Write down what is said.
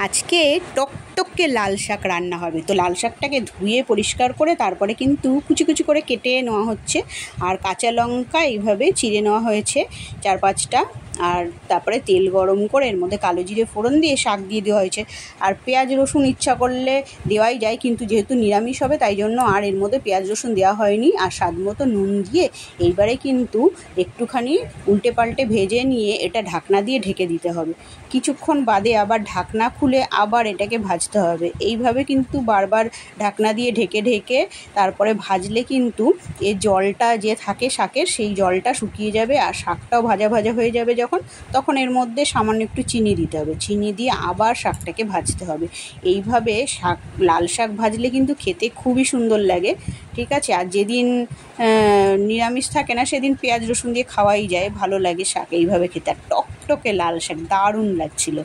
আজকে টকটকে লাল শাক রান্না হবে। তো লাল শাকটাকে ধুয়ে পরিষ্কার করে তারপরে কিন্তু কুচি কুচি করে কেটে নেওয়া হচ্ছে। আর কাঁচা লঙ্কা এইভাবে চিড়ে নেওয়া হয়েছে 4-5টা। আর তারপরে তেল গরম করে এর মধ্যে কালো জিরে ফোড়ন দিয়ে শাক দিয়ে দেওয়া হয়েছে। আর পেঁয়াজ রসুন ইচ্ছা করলে দেওয়াই যায়, কিন্তু যেহেতু নিরামিষ হবে তাই জন্য আর এর মধ্যে পেঁয়াজ রসুন দেওয়া হয়নি। আর স্বাদ মতো নুন দিয়ে এইবারে কিন্তু একটুখানি উল্টে পাল্টে ভেজে নিয়ে এটা ঢাকনা দিয়ে ঢেকে দিতে হবে। কিছুক্ষণ বাদে আবার ঢাকনা খুলে আবার এটাকে ভাজতে হবে। এইভাবে কিন্তু বারবার ঢাকনা দিয়ে ঢেকে ঢেকে তারপরে ভাজলে কিন্তু এর জলটা যে থাকে শাকের, সেই জলটা শুকিয়ে যাবে আর শাকটাও ভাজা ভাজা হয়ে যাবে। তখন এর মধ্যে সামান্য একটু চিনি দিতে হবে। চিনি দিয়ে আবার শাকটাকে ভাজতে হবে। এইভাবে লাল শাক ভাজলে কিন্তু খেতে খুবই সুন্দর লাগে, ঠিক আছে। আর যেদিন নিরামিষ থাকে না সেদিন পেঁয়াজ রসুন দিয়ে খাওয়াই যায়, ভালো লাগে শাক এইভাবে খেতে। আর টকটকে লাল শাক দারুণ লাগছিল।